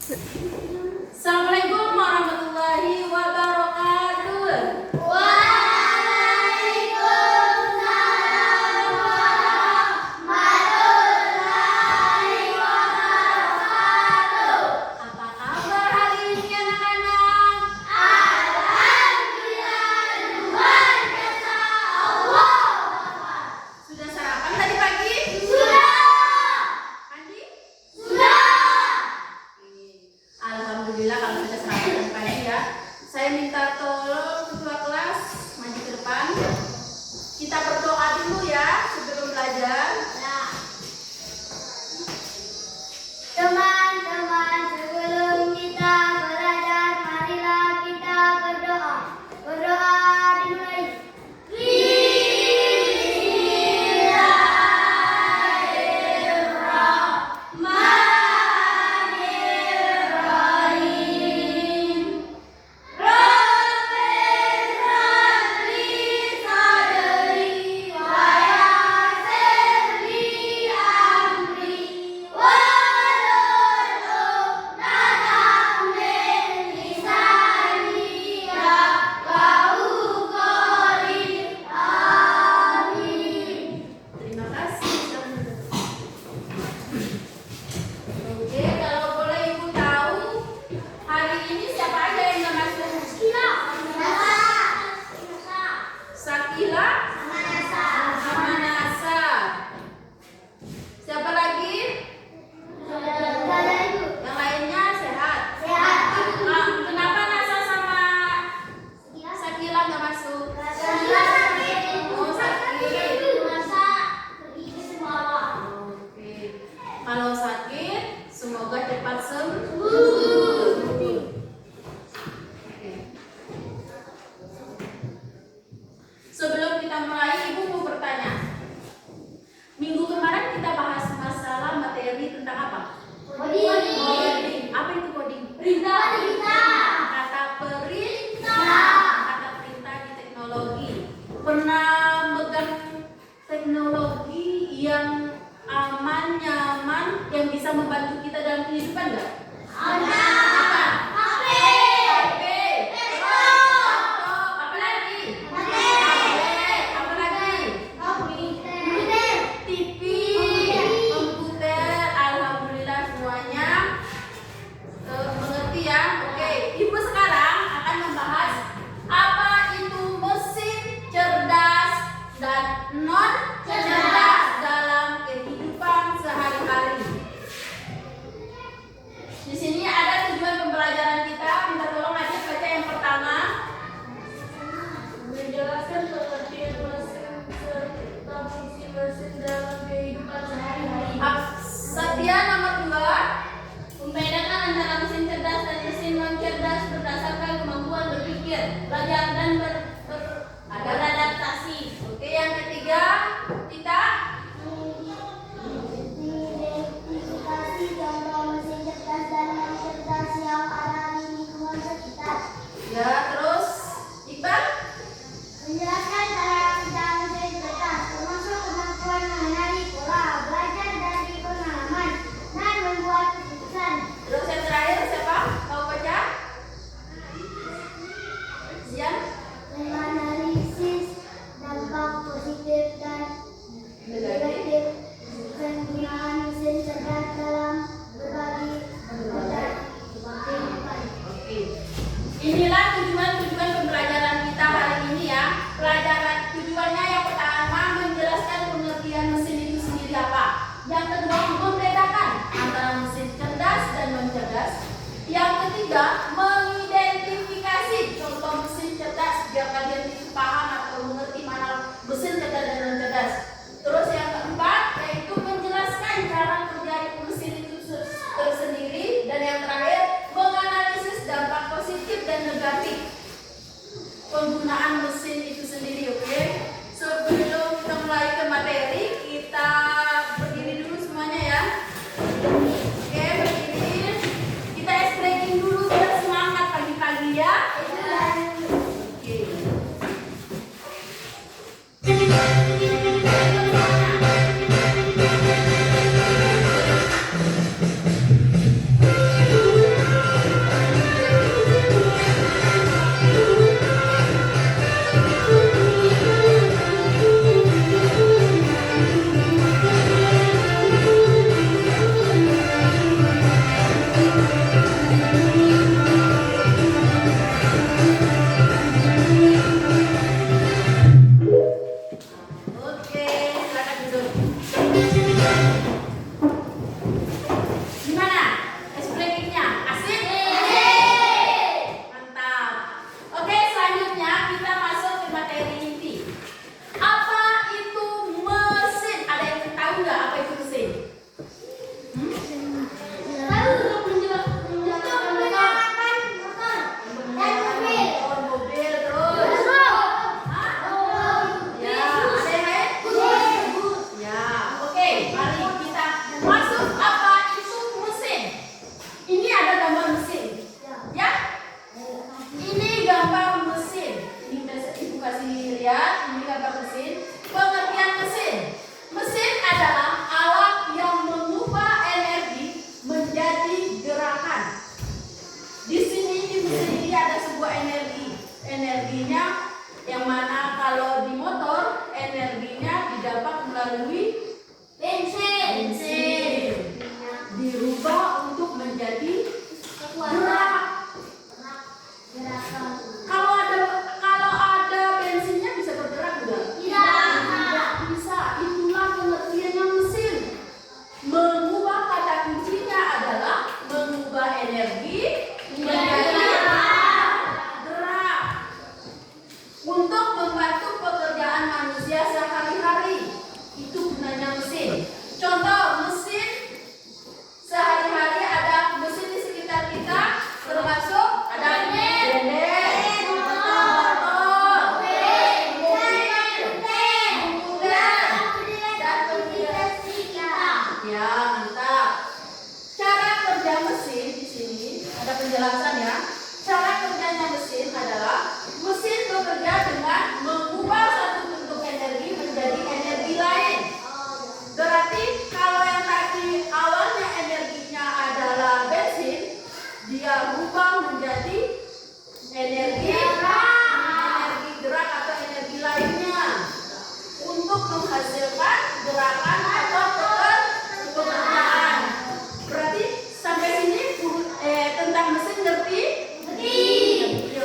Assalamualaikum warahmatullahi wabarakatuh. Waalaikumsalam warahmatullahi wabarakatuh. Apa kabar hari ini anak-anak? Alhamdulillah, luar biasa. Allah. Sudah sarapan tadi pagi? Sudah. Andi? Sudah. Alhamdulillah kalau sudah sarapan pagi ya. Saya minta tolong ketua kelas maju ke depan. Kita berdoa dulu ya sebelum belajar. Nah, teman-teman, sebelum kita belajar, marilah kita berdoa. Berdoa dimulai. Bismillahirrahmanirrahim. Terima kasih. Oke, kalau boleh ibu tahu hari ini siapa aja yang nggak masuk? Sakila, sama Nasa. Siapa lagi? Yang lainnya sehat. Kenapa Nasa sama Sakila nggak masuk? Oh, sakit. Oke. Kalau sakit, semoga cepat sembuh. Oke. Sebelum kita mulai, Ibu mau bertanya. Minggu kemarin kita bahas masalah materi tentang apa? Coding. Apa itu coding? Kata perintah di teknologi. Pernah megang teknologi yang aman, nyaman, yang bisa membantu kita dalam kehidupan nggak? Apa? HP. Laptop. Apa lagi? Tablet. Apa lagi? TV. Komputer. Alhamdulillah semuanya mengerti ya. Oke, Ibu sekarang akan membahas apa itu mesin cerdas dan non cerdas dalam kehidupan sehari-hari. Di sini ada tujuan pembelajaran kita. Minta tolong aja baca yang pertama. Menjelaskan pengertian mesin serta fungsi mesin dalam kehidupan sehari-hari. Satya nomor 2. Membedakan antara mesin cerdas dan mesin non cerdas berdasarkan kemampuan berpikir, belajar dan beradaptasi. Oke, yang ketiga kita Identifikasi contoh mesin cerdas dan non cerdas yang ada di lingkungan sekitar. ya terus Iqbal. Menjelaskan cara kerja mesin cerdas, termasuk kemampuan mengenali pola, belajar dari pengalaman, dan membuat keputusan. Terus yang terakhir siapa? Kau baca? Sian? Menganalisis dampak positif dan negatif penggunaan mesin cerdas dalam berbagai kehidupan. Oke. Inilah tujuan pembelajaran kita hari ini ya. Pelajaran tujuannya yang pertama menjelaskan pengertian mesin itu sendiri apa. Yang kedua membedakan antara mesin cerdas dan non cerdas. Yang ketiga mengidentifikasi contoh mesin cerdas biar kalian itu paham atau mengerti mana mesin cerdas dan non cerdas. Terus yang keempat yaitu menjelaskan cara kerja mesin itu tersendiri, dan yang terakhir menganalisis dampak positif dan negatif penggunaan mesin itu sendiri. Oke, sebelum kita mulai ke materi, kita berdiri dulu semuanya ya. Oke, berdiri. Kita stretching dulu biar semangat. menjadi gerakan. Di sini di mesin ini ada sebuah energi. Energinya yang mana kalau di motor energinya didapat melalui bensin. Dirubah untuk menjadi gerak. Kalau ada bensinnya bisa bergerak enggak? Tidak bisa. Itulah pengertiannya mesin. Mengubah kata kuncinya adalah mengubah energi menjadi gerak untuk membantu pekerjaan manusia sehari-hari. Itu gunanya mesin. Contoh mesin sehari-hari ada mesin di sekitar kita, termasuk ada blender, motor, dan penggilingan. Ya, mantap. Cara kerja mesin di sini ada penjelasan ya. Cara kerjanya mesin adalah mesin bekerja dengan mengubah satu bentuk energi menjadi energi lain. Berarti kalau yang tadi awalnya energinya adalah bensin, dia rubah menjadi energi gerak atau energi lainnya untuk menghasilkan gerakan atau pekerjaan. Berarti sampai sini tentang mesin ngerti?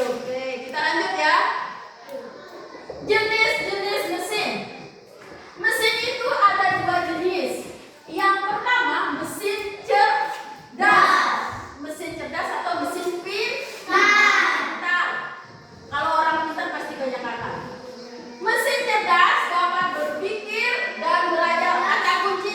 Oke, kita lanjut ya. Jenis-jenis mesin. Mesin itu ada dua jenis. Yang pertama mesin cerdas. Mesin cerdas atau mesin pintar. Kalau orang pintar pasti banyak kata. Mesin cerdas dapat berpikir dan belajar. Kata kunci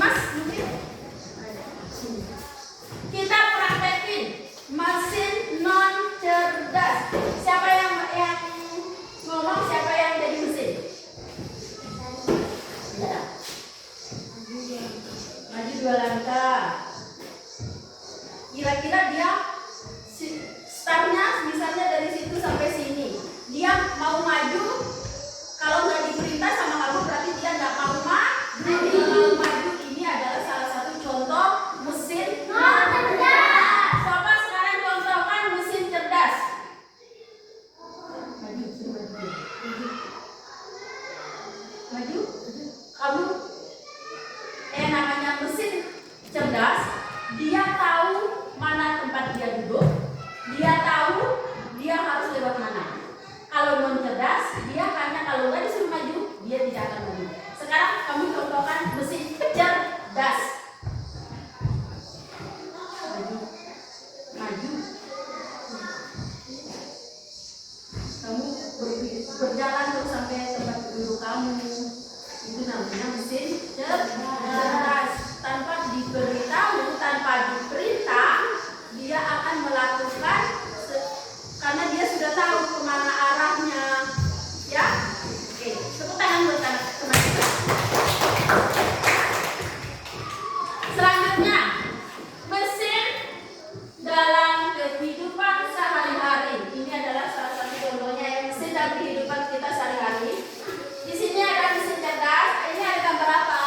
Dimas mungkin kita praktekin mesin non cerdas. Siapa yang ngomong, siapa yang jadi mesin? Ya. Maju 2 langkah. Kira-kira dia startnya misalnya dari situ sampai sini. Dia mau maju, kalau nggak diperintah sama kamu berarti dia nggak mau maju. Ini adalah salah satu contoh mesin cerdas. Coba sekarang contohkan mesin cerdas. Maju. Kamu namanya mesin cerdas, dia tahu mana tempat dia duduk, dia tahu dia harus lewat mana. Kalau non cerdas, dia hanya kalau nggak disuruh maju, dia tidak akan maju. Sekarang kamu contohkan mesin cerdas. Maju. Kamu berjalan terus sampai tempat duduk kamu. Itu namanya mesin cerdas. Tanpa diberitahu, tanpa diperintah, dia akan melakukan karena dia sudah tahu kemana arahnya. Ya, oke. Tepuk tangan buat teman kita. Selanjutnya, mesin dalam kehidupan sehari-hari. Ini adalah salah satu contohnya yang mesin dalam kehidupan kita sehari-hari. Di sini ada mesin cerdas. Ini ada gambar apa?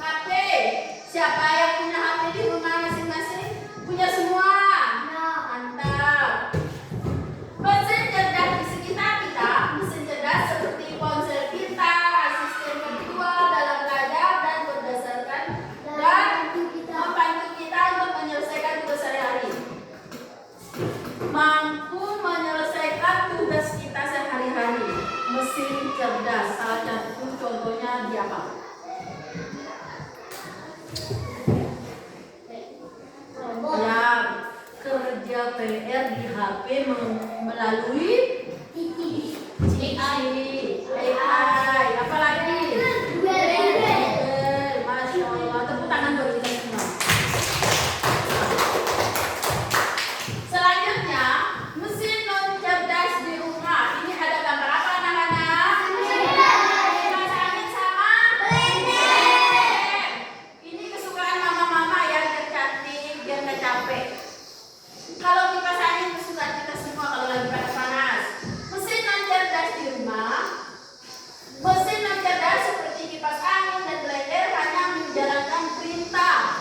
HP. Siapa yang punya HP di rumah masing-masing? Punya semua? Mantap. Mesin cerdas di sekitar kita, mesin cerdas seperti ponsel kita, asisten virtual dalam belajar dan berdasarkan dan membantu kita untuk menyelesaikan tugas sehari-hari. Mampu menyelesaikan tugas kita sehari-hari. Mesin cerdas, salah satu contohnya di apa? Ya, kerja PR di HP melalui AI. Apa lagi? Masya Allah, tepuk tangan buat kita semua. Selanjutnya, mesin non cerdas di rumah. Ini ada gambar apa anak-anak? Kipas angin sama blender. Ini kesukaan mama-mama ya, biar cantik, biar nggak capek. Kalau kipas angin kesukaan kita semua kalau lagi panas-panas. Mesin non cerdas di rumah. Mesin non cerdas seperti kipas angin dan blender hanya menjalankan perintah.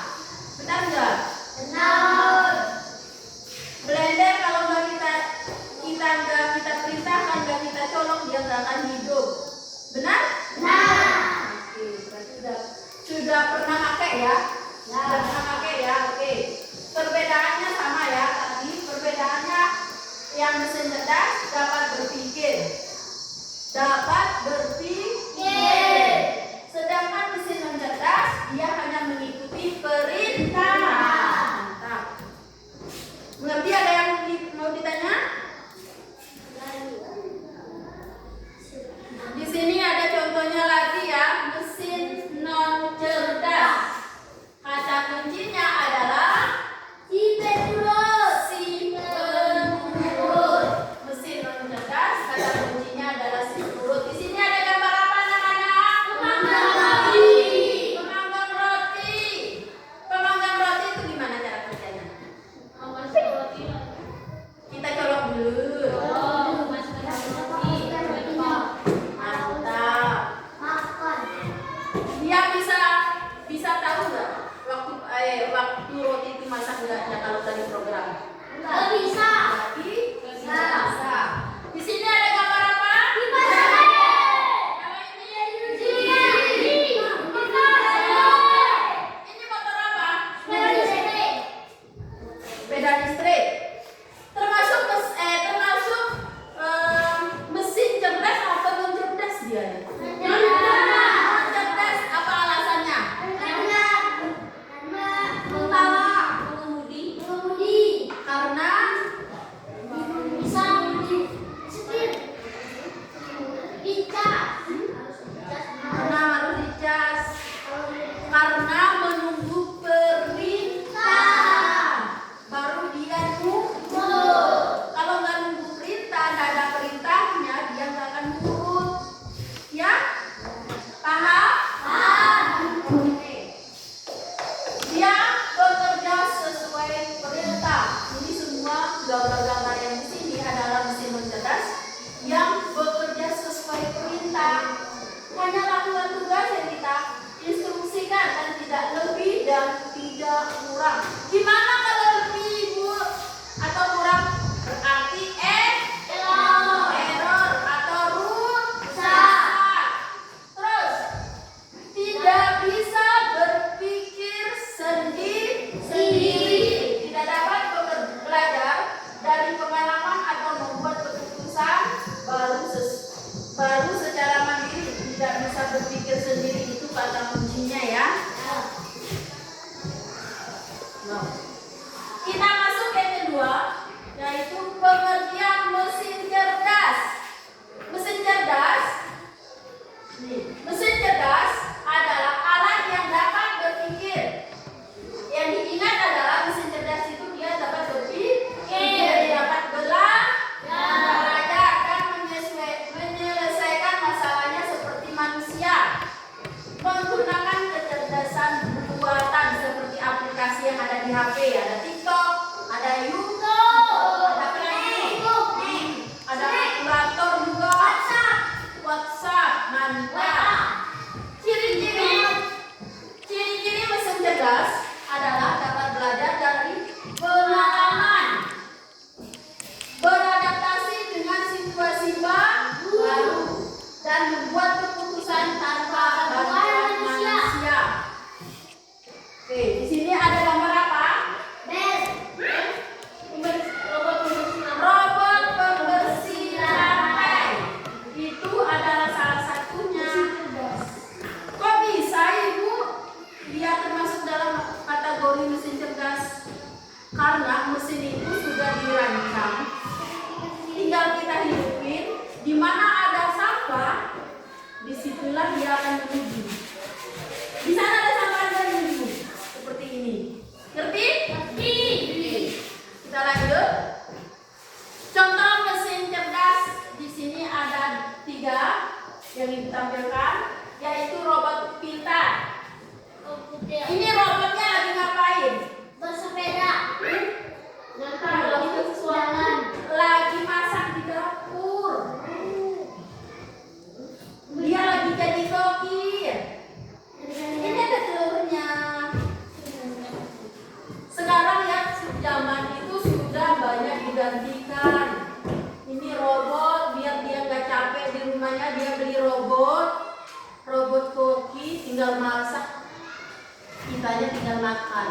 Benar nggak? Benar. Blender kalau nggak kita perintahkan, nggak kita colok, dia nggak akan hidup. Benar? Benar. Oke, berarti sudah pernah pakai ya? Sudah pernah pakai ya? Oke. Perbedaannya sama ya tadi. Perbedaannya yang mesin cerdas dapat berpikir. Sedangkan mesin non cerdas dia hanya mengikuti perintah. Mantap. Mengerti? Ada yang mau ditanya? Di sini ada contohnya lagi ya, mesin non cerdas. Kata kuncinya adalah si penurut. Mesin non cerdas, kata kuncinya adalah si penurut. Di sini ada gambar apa anak-anak? Pemanggang roti. Pemanggang roti itu gimana cara kerjanya? Kita colok dulu. Mantap. Dia bisa tahu nggak waktu roti itu masak nggaknya kalau tadi program? Nggak bisa. Bisa. Di sini ada gambar apa? Kalau ini ini motor apa? Sepeda listrik. Termasuk mesin cerdas atau non cerdas dia? Non cerdas. Apa alasannya? Mengemudi. Karena bisa di HP, ada TikTok, ada YouTube, ada apa lagi? Ada kalkulator juga, WhatsApp, mantap. Ciri-ciri mesin cerdas adalah dapat belajar dari pengalaman, beradaptasi dengan situasi baru, dan membuat keputusan tanpa bantuan manusia. Oke, di sini ada gambar apa? Robot pembersih lantai. Itu adalah salah satunya. Kok bisa Ibu? Dia termasuk dalam kategori mesin cerdas. Karena mesin itu sudah dirancang, tinggal kita hidupin. Di mana ada sampah, disitulah dia akan menuju. Di sana ada sampah dan menuju. Seperti ini. Ngerti? Ngerti. Kita lanjut. Contoh mesin cerdas di sini ada 3 yang ditampilkan, yaitu robot pintar. Ini robotnya lagi ngapain? Bersepeda. Lagi masak di dapur. Dia lagi jadi koki. Ini ada telurnya. Sekarang ya, zaman itu sudah banyak digantikan. Ini robot, biar dia nggak capek di rumahnya, dia beli robot koki, tinggal masak, kitanya tinggal makan.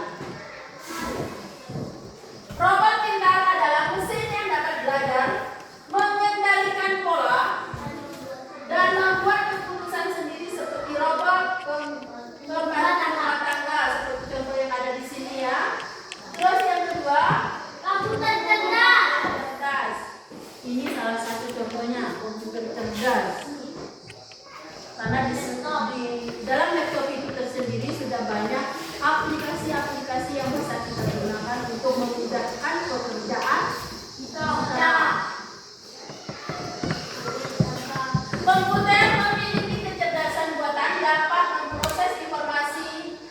Robot pintar adalah mesin yang dapat belajar, mengendalikan pola, dan membuat keputusan sendiri seperti robot pembantu rumah tangga, seperti contoh yang ada di sini ya. Terus yang kedua, Komputer cerdas. cerdas. Ini salah satu contohnya komputer cerdas. Karena di dalam laptop itu tersendiri sudah banyak aplikasi-aplikasi yang bisa kita gunakan untuk memudahkan pekerjaan kita. Komputer memiliki kecerdasan buatan, dapat memproses informasi,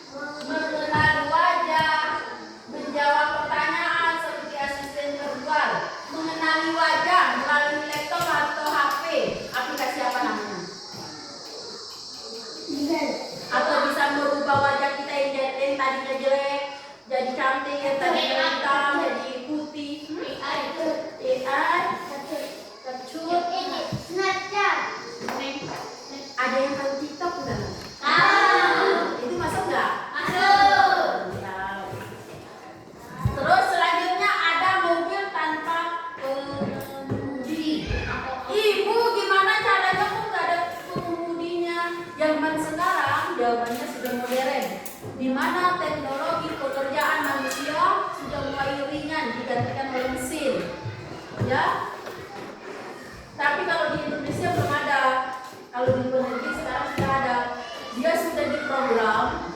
mengenali wajah, menjawab pertanyaan seperti asisten virtual, mengenali wajah melalui laptop atau HP. Aplikasi apa namanya? Atau bisa merubah wajah kita yang tadinya jelek jadi cantik, yang tadinya hitam jadi putih. AI, kecut. Snapchat. Ada yang tahu TikTok enggak? Itu masuk nggak? Masuk. Ya. Terus selanjutnya ada mobil tanpa pengemudi. Ibu, gimana caranya kok nggak ada pengemudinya? Zaman sekarang jawabannya sudah modern, di mana teknologi pekerjaan manusia sudah mulai ringan digantikan oleh mesin. Ya. Tapi kalau di Indonesia belum ada. Kalau di luar negeri sekarang sudah ada. Dia sudah diprogram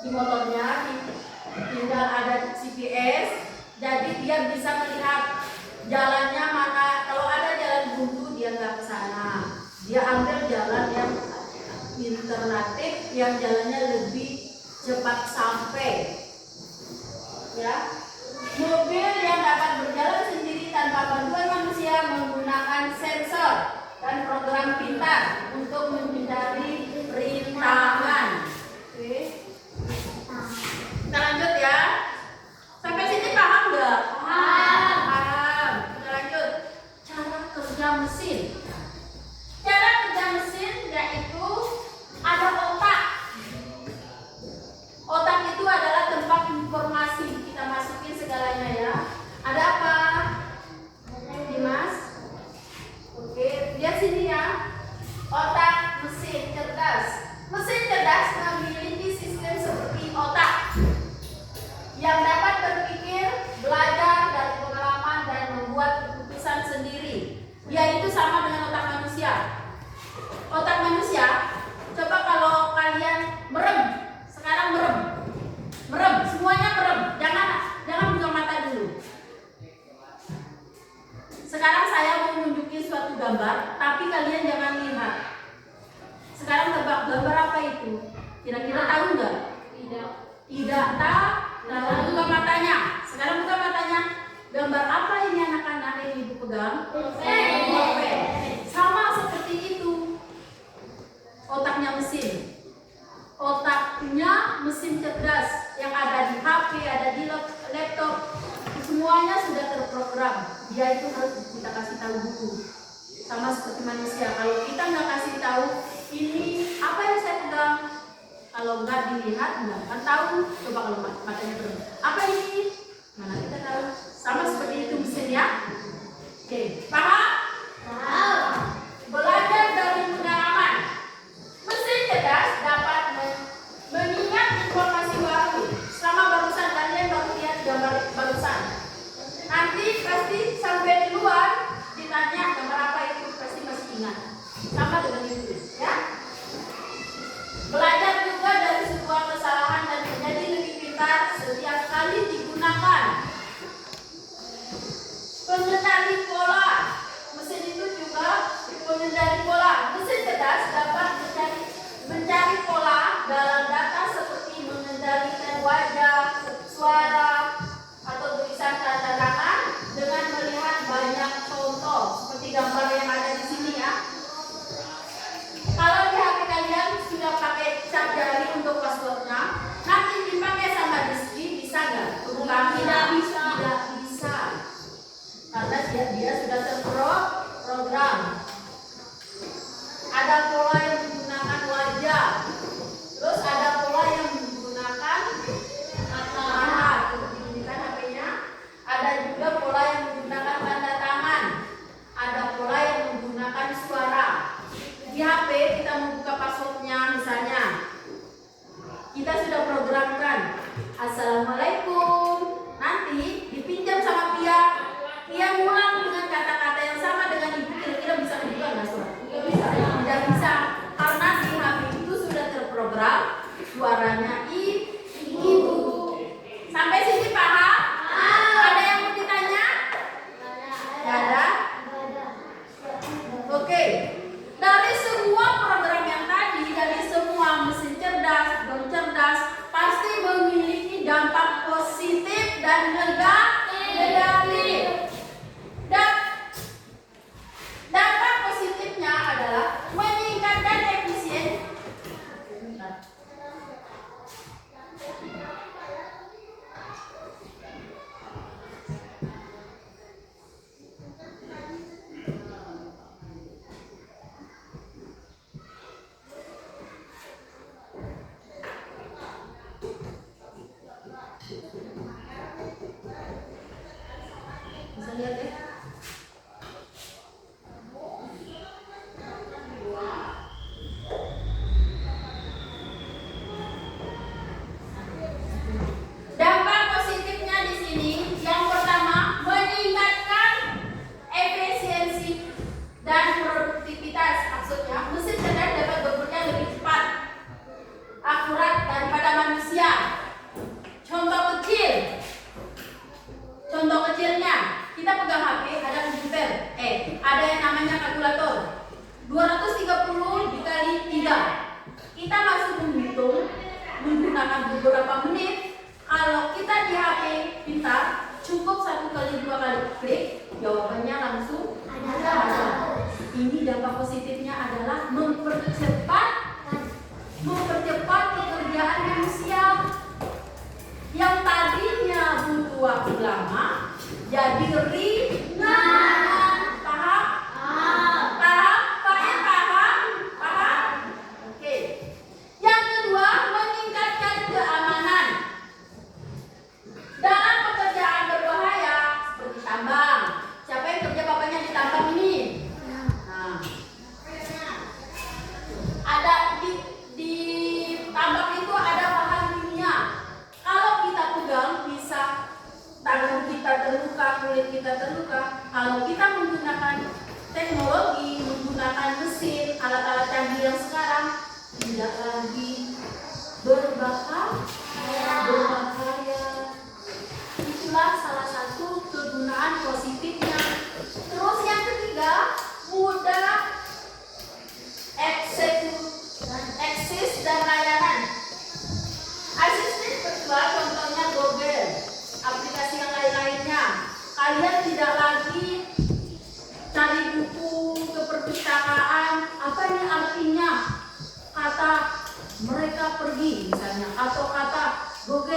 di motornya, tinggal ada GPS. Jadi dia bisa melihat jalannya mana. Kalau ada jalan buntu dia nggak ke sana. Dia ambil jalan yang alternatif, yang jalannya lebih cepat sampai. Ya. Mobil yang dapat berjalan sendiri tanpa bantuan manusia menggunakan sensor dan program pintar untuk menghindari rintangan. Oke. Kita lanjut ya. Sampai sini paham nggak? Paham. Kita lanjut. Cara kerja mesin. Cara kerja mesin yaitu ada otak. Otak itu adalah tempat informasi, kita masukin segalanya ya. Ada apa? Dimas? Oke, lihat sini ya. Otak mesin cerdas. Mesin cerdas memiliki sistem seperti otak yang dapat berpikir, belajar dari pengalaman, dan membuat keputusan sendiri. Yaitu sama dengan otak manusia. Otak manusia, coba kalau kalian merem. Sekarang merem, semuanya merem. Jangan buka mata dulu. Sekarang saya mau nunjukin suatu gambar, tapi kalian jangan lihat. Sekarang tebak gambar apa itu? Kira-kira tahu nggak? Tidak. Tidak tahu. Buka matanya. Sekarang buka matanya. Gambar apa ini anak-anak yang ibu pegang? Pulpen. Sama seperti itu. Otaknya mesin. Otaknya mesin cerdas yang ada di HP, ada di laptop. Semuanya sudah terprogram. Dia itu harus kita kasih tahu dulu. Sama seperti manusia. Kalau kita nggak kasih tahu, ini apa yang saya pegang? Kalau nggak dilihat, nggak akan tahu. Coba kalau matanya terus. Apa ini? Mana kita tahu? Sama seperti itu mesin ya. Oke, paham? Tahu. Belajar dari pengalaman. Mesin cerdas dapat mengingat informasi baru. Sama barusan kalian baru lihat gambar barusan. Nanti pasti sampai di luar ditanya gambar apa itu pasti masih ingat. Sama dengan itu, ya. Belajar juga dari sebuah kesalahan dan menjadi lebih pintar setiap kali digunakan. Pengendali pola. Mesin itu juga pengendali pola. Mesin cerdas dapat mencari pola dalam data seperti mengendalikan wajah, suara, atau tulisan tanda tangan dengan melihat banyak contoh seperti gambar yang ada di sini ya. Kalau di HP kalian sudah pakai cap jari untuk passwordnya, nanti dipakai sama Rizky bisa nggak? Tidak bisa. Tidak bisa. Karena dia sudah terprogram. Ada pola yang menggunakan wajah, terus ada pola yang menggunakan mata. Ini kan HP-nya. Ada juga pola yang menggunakan tanda tangan. Ada pola yang menggunakan suara. Di HP kita membuka passwordnya misalnya, kita sudah programkan Assalamualaikum. Nanti dipinjam sama Pia ngulang dengan kata-kata yang sama dengan ibu. Kira-kira bisa dibuka nggak suara? Tidak bisa, karena di HP itu sudah terprogram suaranya ibu. Sampai sini paham? Ada yang mau ditanya? Tidak ada? Oke. Dari semua program yang tadi, dari semua mesin cerdas, non cerdas, pasti memiliki dampak positif dan negatif. Dampak positifnya adalah meningkatkan efisiensi. Bisa lihat ya? Dampak positifnya di sini yang pertama meningkatkan efisiensi dan produktivitas. Maksudnya mesin cerdas dapat bekerja lebih cepat, akurat daripada manusia. Contoh kecilnya, kita pegang HP, ada komputer, ada yang namanya kalkulator. 230 dikali 3. Kita masih menghitung menggunakan beberapa menit. Kalau kita di HP pintar, cukup 1 kali 2 kali klik, jawabannya langsung ada. Ini dampak positifnya adalah mempercepat pekerjaan manusia. Yang tadinya butuh waktu lama jadi ringan. Paham? Paham? Paham? Oke. Yang kedua, meningkatkan keamanan. Dalam pekerjaan berbahaya seperti tambang. Siapa yang kerja bapaknya di tambang ini? Nah, ada di tambang itu ada bahan kimia. Kalau kita pegang bisa tangan kita terluka, kulit kita terluka. Kalau kita menggunakan teknologi, menggunakan mesin, alat-alat canggih yang sekarang, tidak lagi berbahaya. Itulah salah satu kegunaan positifnya. Terus yang ketiga, mudah akses dan layanan.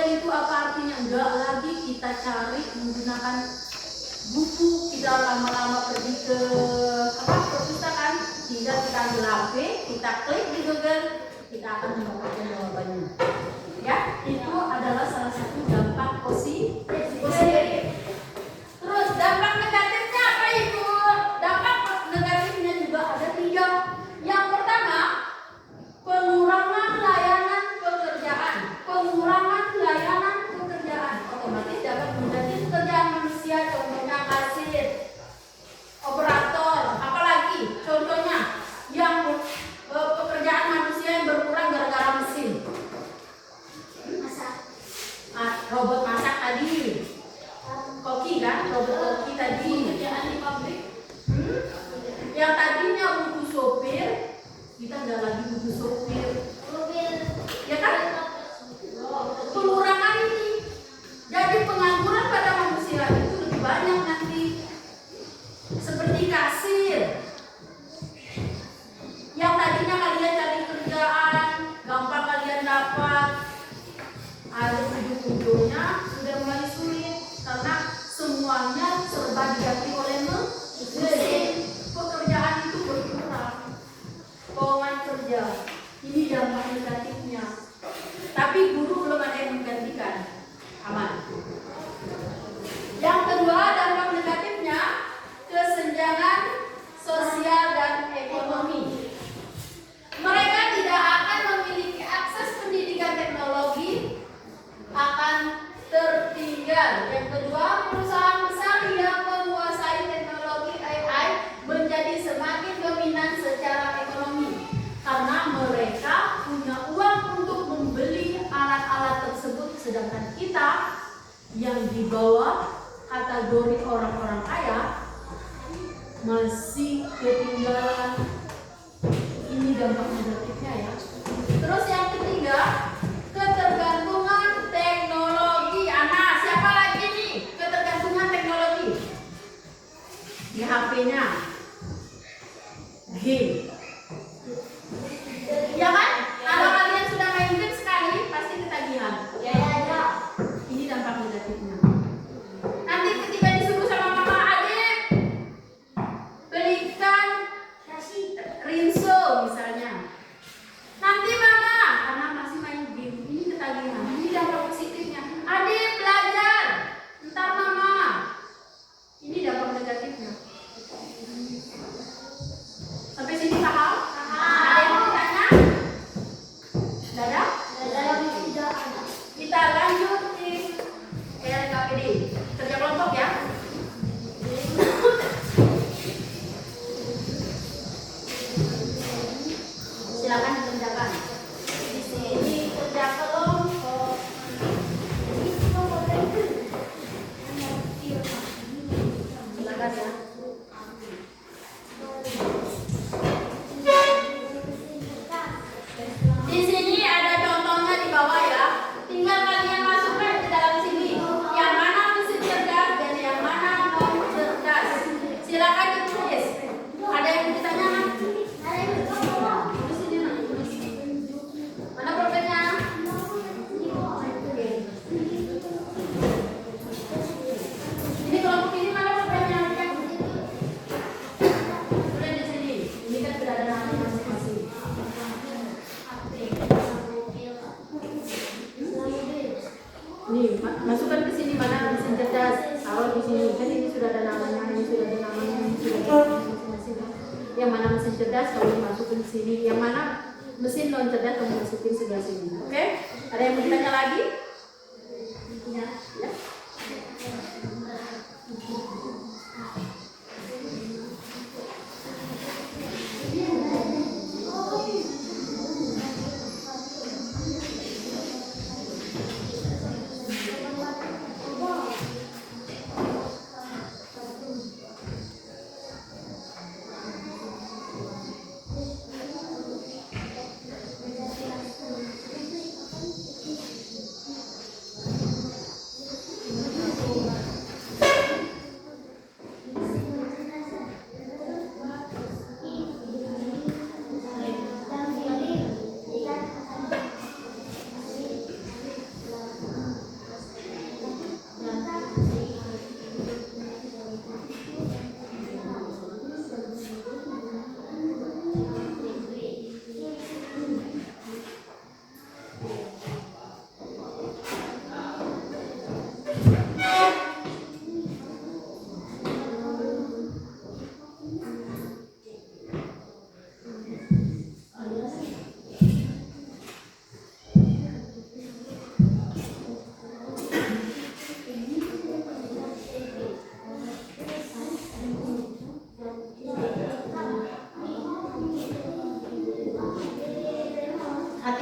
itu apa artinya? Enggak lagi kita cari menggunakan buku, kita lama-lama pergi ke perpustakaan, tinggal kita ambil HP, kita klik di Google, kita akan mendapatkan jawabannya. Ya, itu adalah salah satu dampak positif. Terus dampak negatifnya apa Ibu? Dampak negatifnya juga ada 3. Yang pertama, pengurangan layanan pekerjaan. Pengurangan layanan pekerjaan otomatis dapat menjadi pekerjaan manusia, contohnya kasir, operator, apalagi contohnya yang pekerjaan manusia yang berkurang gara-gara mesin. Robot masak tadi, koki kan, robot koki tadi, pekerjaan di pabrik. Yang tadinya butuh sopir, kita nggak lagi butuh sopir, ya kan? Pengurangan ini, jadi pengangguran pada manusia itu lebih banyak nanti. Seperti kasir, yang tadinya kalian cari kerjaan, gampang kalian dapat, ada ujung-ujungnya sudah mulai sulit karena semuanya serba diganti oleh mesin. Pekerjaan itu berkurang, lowongan kerja. Ini dampak negatifnya. Tapi guru belum ada yang menggantikan, aman. Yang kedua dampak negatifnya, kesenjangan sosial dan ekonomi. Mereka tidak akan memiliki akses pendidikan teknologi, akan tertinggal. Yang kedua, perusahaan besar yang menguasai teknologi AI menjadi semakin dominan secara ekonomi karena mereka punya uang untuk membeli alat-alat tersebut, sedangkan kita yang di bawah kategori orang-orang kaya masih ketinggalan. Ini dampak negatifnya ya. Terus yang ketiga, ketergantungan teknologi. Anak, siapa lagi nih ketergantungan teknologi? Di HP-nya, game. Ya kan? Kalau kalian sudah main game sekali, pasti ketagihan. Ya. Ini dampak negatifnya. Nanti ketika disuruh sama mama, adik belikan rinso misalnya. Nanti mama, karena masih main game, ini ketagihan. Ini dampak positifnya. Adik belajar, ntar mama. Ini dampak negatifnya. Sampai sini paham? Ada yang mau ditanya? Tidak ada? Kita lanjut di LKPD. Kerja kelompok ya. Silakan dikerjakan. Di sini kerja kelompok. Silakan ya. Di sini ada contohnya di bawah ya. Tinggal kalian masukkan ke dalam sini. Yang mana mesin cerdas dan yang mana non cerdas. Silakan ditulis. Ada yang ditanya? Mana problemnya? Ini kelompok ini mana problemnya? Sudah di sini. Ini kan sudah ada namanya masing-masing. Nih, masukkan ke sini mana mesin cerdas. Taruh di sini. Kan ini sudah ada namanya, ini sudah ada namanya, ini sudah ada namanya masing-masing. Yang mana mesin cerdas kamu masukin ke sini. Yang mana mesin non cerdas kamu masukin sebelah sini. Oke? Ada yang mau ditanya lagi? Ya.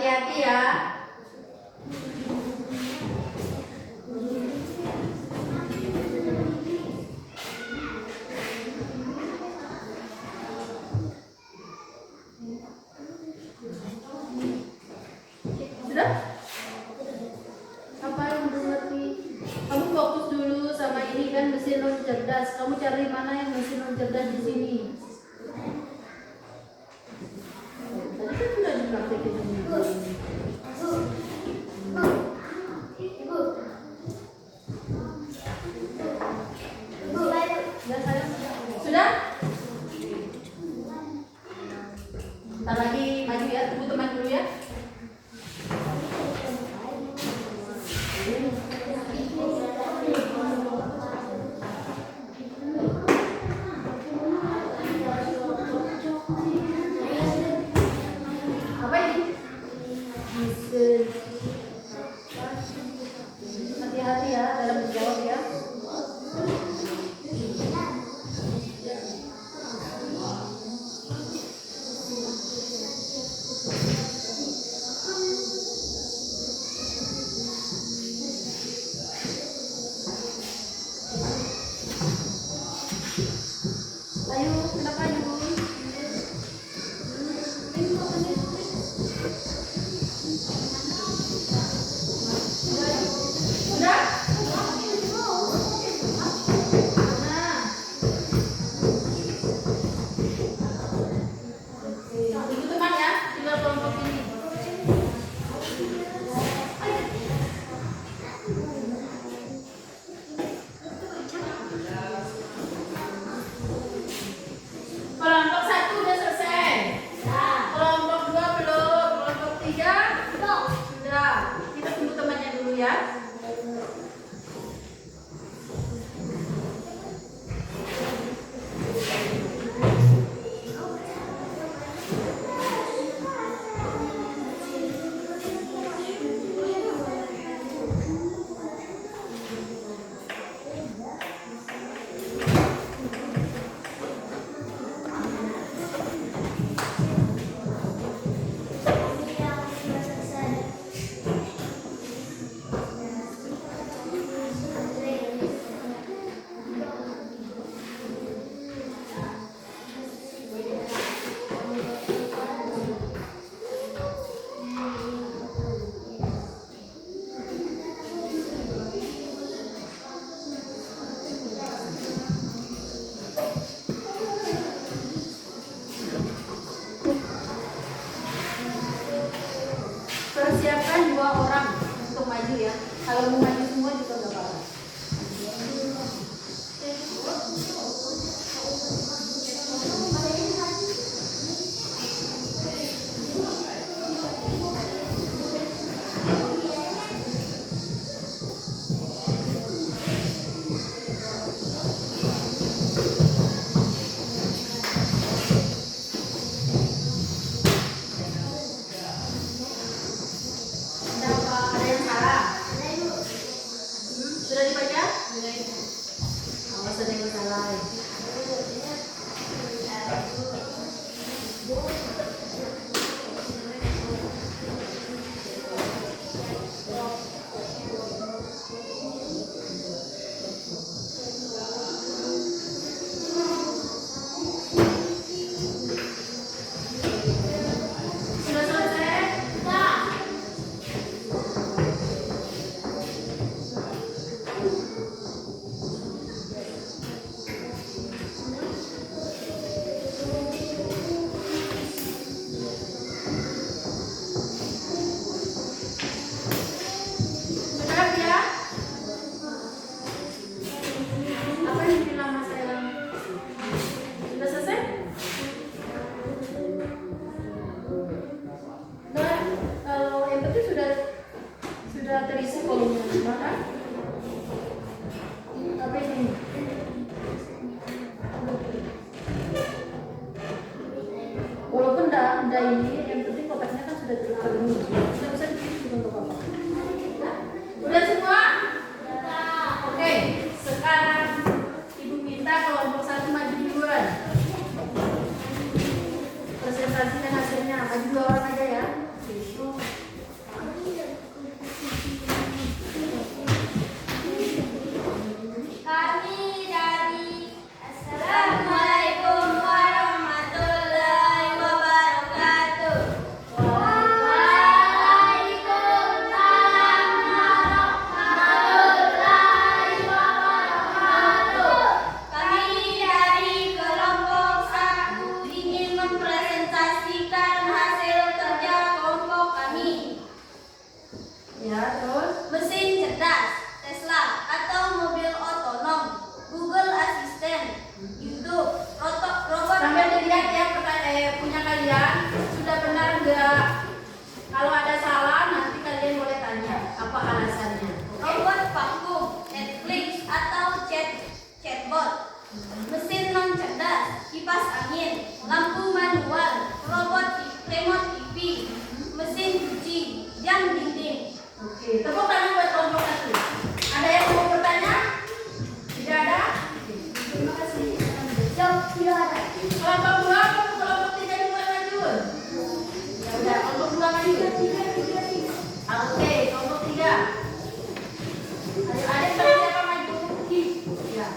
Hati-hati ya. Sudah? Apa yang belum ngerti? Kamu fokus dulu sama ini kan mesin non cerdas. Kamu cari mana yang mesin non cerdas di sini. Tadi kan sudah dipraktekin ini. Sudah sayang? Sudah? Ntar lagi maju ya, tunggu teman dulu ya. Apa ini? Mesin. Hati-hati ya dalam menjawab ya. Ayo, silakan Ibu. Sudah? Nah. Itu teman ya, tinggal kelompok ini. Kelompok 1 udah selesai. Kelompok 2 belum. Kelompok 3 sudah. Kita tunggu temannya dulu ya. Persiapkan 2 orang untuk maju ya. Kalau mau maju semua juga nggak apa-apa. Ada yang salah? Sudah dibaca? Awas ada yang salah. Sudah selesai? Sudah ya? Apa yang bilang Mas Elang? Sudah selesai? Nah, kalau yang penting sudah terisi kolomnya, maka apa ini? Walaupun enggak ini, yang penting kotaknya kan sudah terpenuhi. Sudah bisa dipilih juga untuk apa? Udah semua? Oke, sekarang Ibu minta kelompok 1 maju duluan. Presentasikan hasilnya, maju 2 orang aja ya. Presentasikan hasil kerja kelompok kami. Ya, terus? Mesin cerdas, Tesla atau mobil otonom, Google Assistant, YouTube, robot. Sambil dilihat ya punya kalian sudah benar enggak? Kalau ada salah nanti kalian boleh tanya apa alasannya. Robot vakum, Netflix atau chatbot, mesin non cerdas, kipas angin, lampu manual, remote TV, mesin cuci, jam dinding. Oke, tepuk tangan buat kelompok satu. Ada yang mau bertanya? Tidak ada? Terima kasih. Jawab tidak ada. Kelompok dua, kelompok tiga juga maju. Ya udah, kelompok dua maju. Oke, kelompok tiga. Ayo, adik siapa maju? Ya.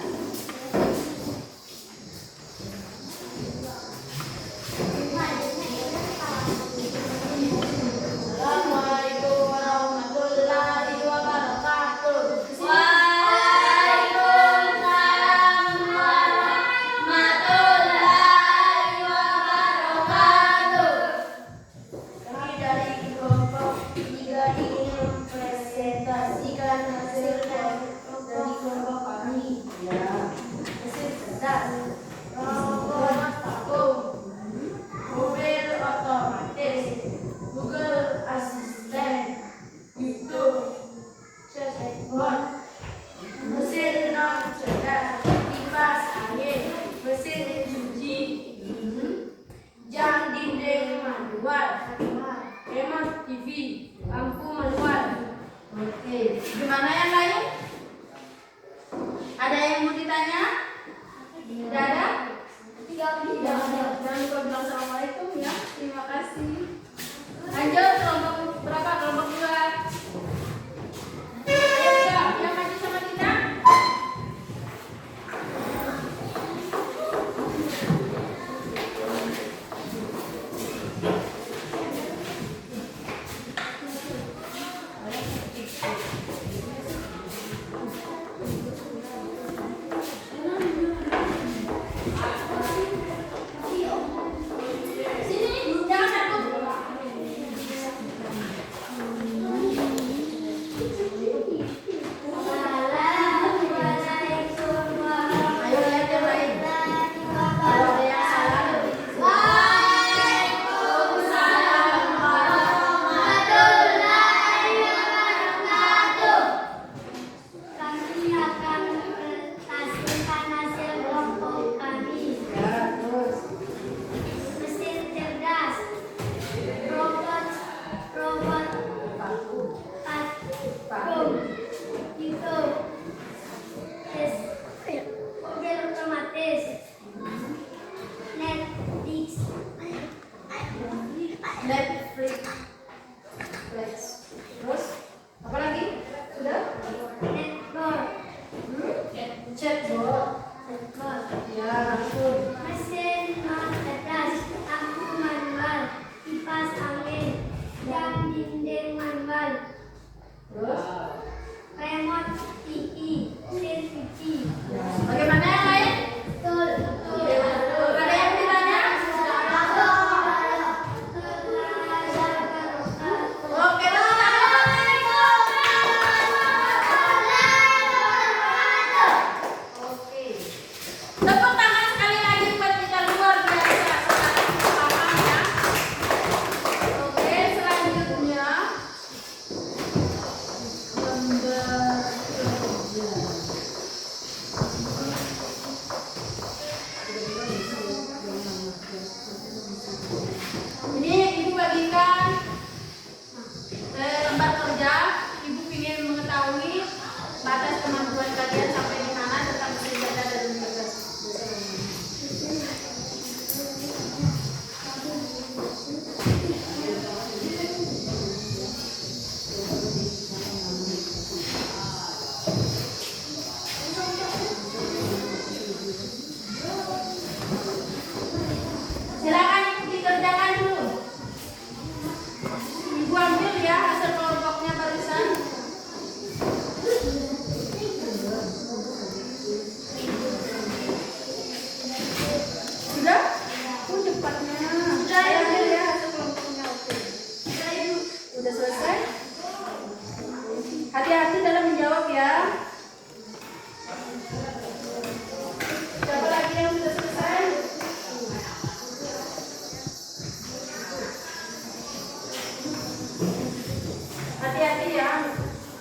hati-hati ya.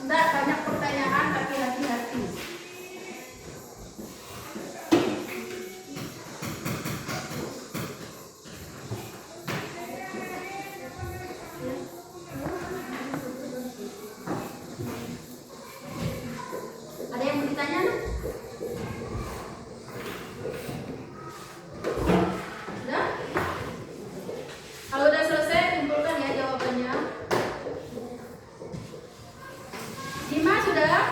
Enggak banyak pertanyaan tapi hati-hati. Ada yang mau ditanya? Udah? Kalau udah selesai, kumpulkan ya jawabannya. Dimas sudah?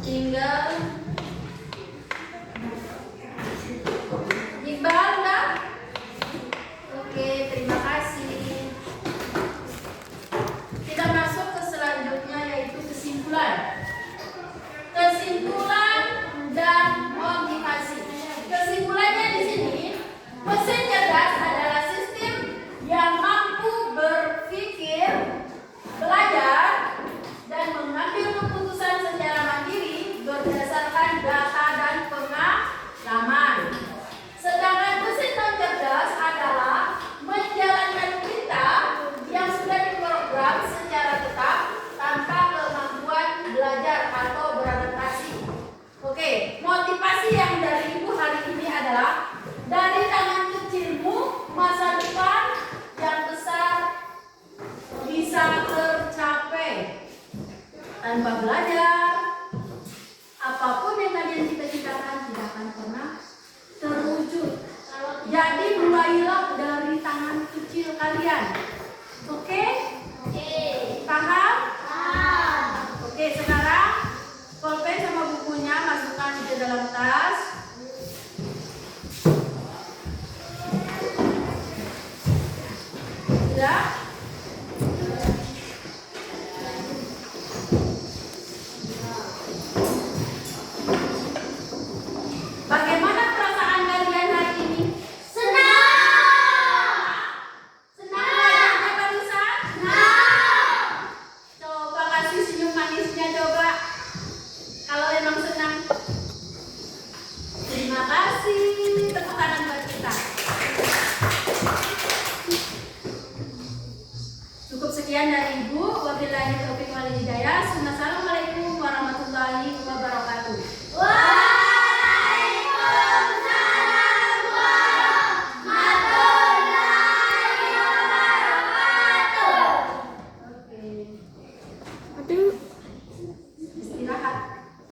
Tinggal Iqbal udah? Oke, terima kasih. Kita masuk ke selanjutnya yaitu kesimpulan. Kesimpulan dan motivasi. Kesimpulannya di sini, mesin cerdas adalah sistem yang mampu berpikir, belajar, dan mengambil keputusan secara mandiri berdasarkan data dan pengalaman. Sedangkan mesin non cerdas adalah menjalankan perintah yang sudah diprogram secara tetap tanpa kemampuan belajar atau beradaptasi. Oke, motivasi yang dari Ibu hari ini adalah dari tangan kecilmu masa depan yang besar bisa tercapai. Tanpa belajar, apapun yang kalian cita-citakan tidak akan pernah terwujud. Jadi mulailah dari tangan kecil kalian. Oke? Paham? Oke, sekarang pulpen sama bukunya masukkan ke dalam tas. Sudah?